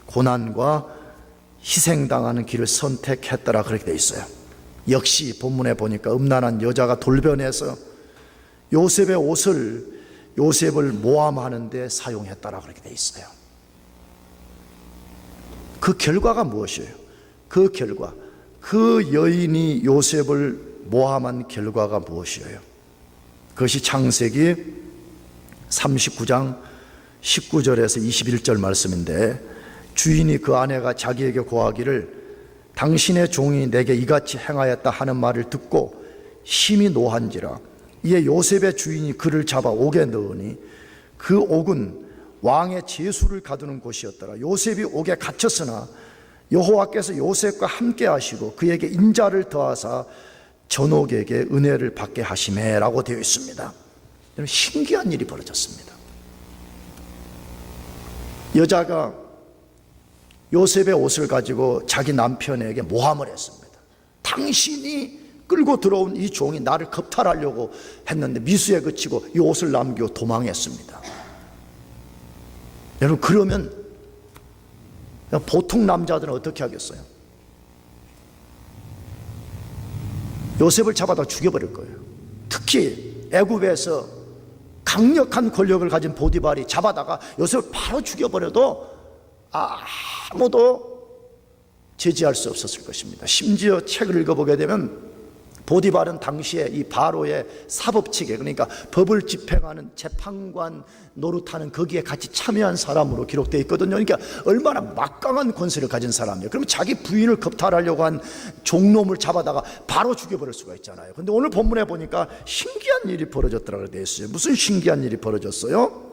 고난과 희생당하는 길을 선택했더라 그렇게 돼 있어요. 역시 본문에 보니까 음란한 여자가 돌변해서 요셉의 옷을 요셉을 모함하는 데 사용했다라 그렇게 돼 있어요. 그 결과가 무엇이에요? 그 결과, 그 여인이 요셉을 모함한 결과가 무엇이에요? 그것이 창세기 39장 19절에서 21절 말씀인데 주인이 그 아내가 자기에게 고하기를 당신의 종이 내게 이같이 행하였다 하는 말을 듣고 심히 노한지라 이에 요셉의 주인이 그를 잡아 옥에 넣으니 그 옥은 왕의 제수를 가두는 곳이었더라. 요셉이 옥에 갇혔으나 여호와께서 요셉과 함께 하시고 그에게 인자를 더하사 전옥에게 은혜를 받게 하시매라고 되어 있습니다. 신기한 일이 벌어졌습니다. 여자가 요셉의 옷을 가지고 자기 남편에게 모함을 했습니다. 당신이 끌고 들어온 이 종이 나를 겁탈하려고 했는데 미수에 그치고 이 옷을 남기고 도망했습니다. 여러분, 그러면 보통 남자들은 어떻게 하겠어요? 요셉을 잡아다 죽여버릴 거예요. 특히 애굽에서 강력한 권력을 가진 보디발이 잡아다가 요셉을 바로 죽여버려도 아무도 제지할 수 없었을 것입니다. 심지어 책을 읽어보게 되면 보디발은 당시에 이 바로의 사법체계, 그러니까 법을 집행하는 재판관 노릇하는 거기에 같이 참여한 사람으로 기록되어 있거든요. 그러니까 얼마나 막강한 권세를 가진 사람이에요. 그러면 자기 부인을 겁탈하려고 한 종놈을 잡아다가 바로 죽여버릴 수가 있잖아요. 근데 오늘 본문에 보니까 신기한 일이 벌어졌더라고 되어 있어요. 무슨 신기한 일이 벌어졌어요?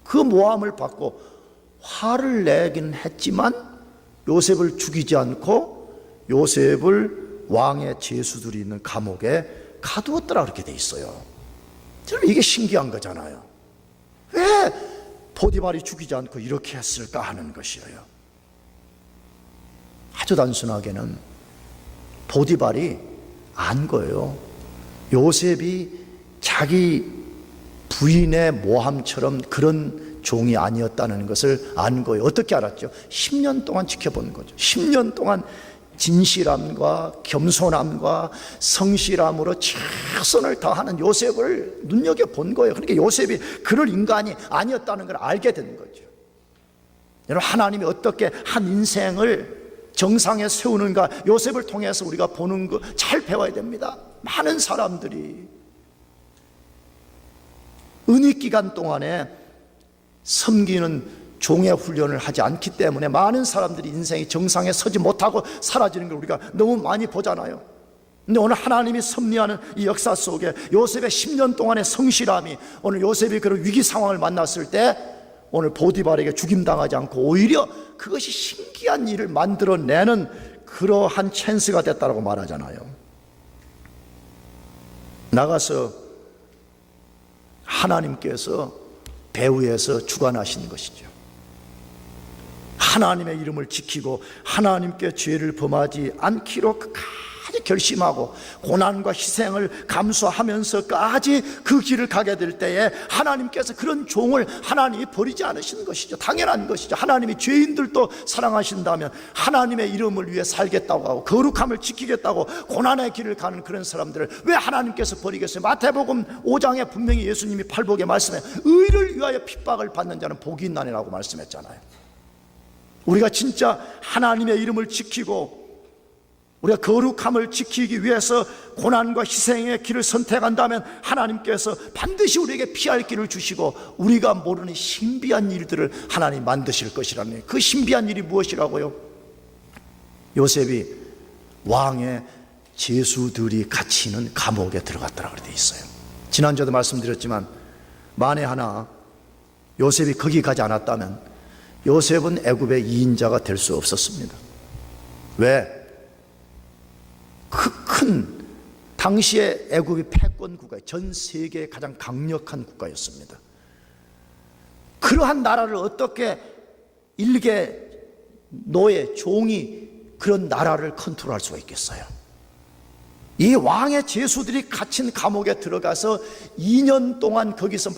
그 모함을 받고 화를 내긴 했지만 요셉을 죽이지 않고 요셉을 왕의 제수들이 있는 감옥에 가두었더라 그렇게 돼 있어요. 저는 이게 신기한 거잖아요. 왜 보디발이 죽이지 않고 이렇게 했을까 하는 것이에요. 아주 단순하게는 보디발이 안 거예요. 요셉이 자기 부인의 모함처럼 그런 종이 아니었다는 것을 안 거예요. 어떻게 알았죠? 10년 동안 지켜본 거죠. 10년 동안 진실함과 겸손함과 성실함으로 최선을 다하는 요셉을 눈여겨본 거예요. 그러니까 요셉이 그럴 인간이 아니었다는 걸 알게 된 거죠. 여러분, 하나님이 어떻게 한 인생을 정상에 세우는가 요셉을 통해서 우리가 보는 거 잘 배워야 됩니다. 많은 사람들이 은희 기간 동안에 섬기는 종의 훈련을 하지 않기 때문에 많은 사람들이 인생이 정상에 서지 못하고 사라지는 걸 우리가 너무 많이 보잖아요. 근데 오늘 하나님이 섭리하는 이 역사 속에 요셉의 10년 동안의 성실함이 오늘 요셉이 그런 위기 상황을 만났을 때 오늘 보디발에게 죽임당하지 않고 오히려 그것이 신기한 일을 만들어내는 그러한 찬스가 됐다고 말하잖아요. 나가서 하나님께서 배후에서 주관하신 것이죠. 하나님의 이름을 지키고 하나님께 죄를 범하지 않기로 끝까지 결심하고 고난과 희생을 감수하면서까지 그 길을 가게 될 때에 하나님께서 그런 종을 하나님이 버리지 않으시는 것이죠. 당연한 것이죠. 하나님이 죄인들도 사랑하신다면 하나님의 이름을 위해 살겠다고 하고 거룩함을 지키겠다고 고난의 길을 가는 그런 사람들을 왜 하나님께서 버리겠어요? 마태복음 5장에 분명히 예수님이 팔복에 말씀해 의를 위하여 핍박을 받는 자는 복이 있나니라고 말씀했잖아요. 우리가 진짜 하나님의 이름을 지키고 우리가 거룩함을 지키기 위해서 고난과 희생의 길을 선택한다면 하나님께서 반드시 우리에게 피할 길을 주시고 우리가 모르는 신비한 일들을 하나님 만드실 것이라는, 그 신비한 일이 무엇이라고요? 요셉이 왕의 제수들이 같이 있는 감옥에 들어갔다고 되어 있어요. 지난주에도 말씀드렸지만 만에 하나 요셉이 거기 가지 않았다면 요셉은 애굽의 2인자가 될 수 없었습니다. 왜? 그 큰 당시에 애굽이 패권 국가, 전 세계의 가장 강력한 국가였습니다. 그러한 나라를 어떻게 일개 노예, 종이 그런 나라를 컨트롤할 수가 있겠어요? 이 왕의 제수들이 갇힌 감옥에 들어가서 2년 동안 거기서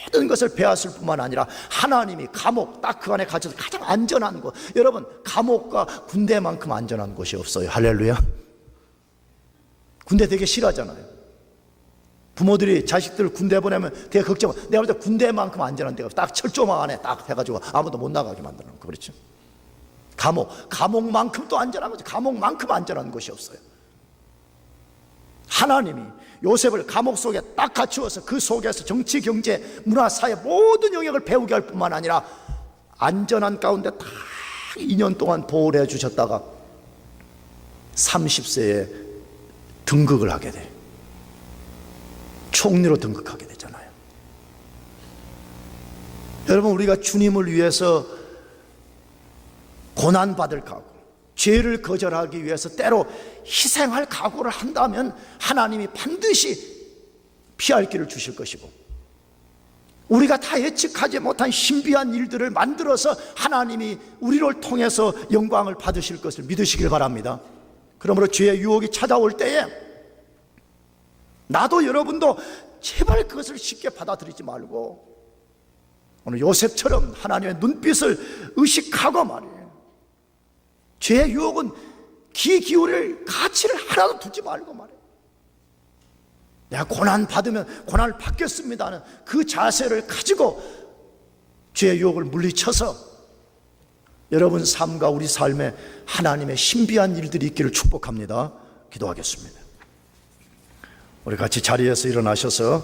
모든 것을 배웠을 뿐만 아니라 하나님이 감옥 딱 그 안에 갇혀서 가장 안전한 곳, 여러분 감옥과 군대만큼 안전한 곳이 없어요. 할렐루야. 군대 되게 싫어하잖아요. 부모들이 자식들을 군대 보내면 되게 걱정. 내가 볼 때 군대만큼 안전한 데가 딱 철조망 안에 딱 해가지고 아무도 못 나가게 만드는 거, 그렇죠? 감옥만큼 또 안전한 거죠. 감옥만큼 안전한 곳이 없어요. 하나님이 요셉을 감옥 속에 딱 갖추어서 그 속에서 정치, 경제, 문화, 사회 모든 영역을 배우게 할 뿐만 아니라 안전한 가운데 딱 2년 동안 보호를 해주셨다가 30세에 등극을 하게 돼. 총리로 등극하게 되잖아요. 여러분, 우리가 주님을 위해서 고난받을 각오, 죄를 거절하기 위해서 때로 희생할 각오를 한다면 하나님이 반드시 피할 길을 주실 것이고, 우리가 다 예측하지 못한 신비한 일들을 만들어서 하나님이 우리를 통해서 영광을 받으실 것을 믿으시길 바랍니다. 그러므로 죄의 유혹이 찾아올 때에 나도 여러분도 제발 그것을 쉽게 받아들이지 말고 오늘 요셉처럼 하나님의 눈빛을 의식하고 말이에요. 죄의 유혹은 귀 기울일 가치를 하나도 두지 말고 말이에요. 내가 고난 받으면 고난을 받겠습니다 하는 그 자세를 가지고 죄의 유혹을 물리쳐서 여러분 삶과 우리 삶에 하나님의 신비한 일들이 있기를 축복합니다. 기도하겠습니다. 우리 같이 자리에서 일어나셔서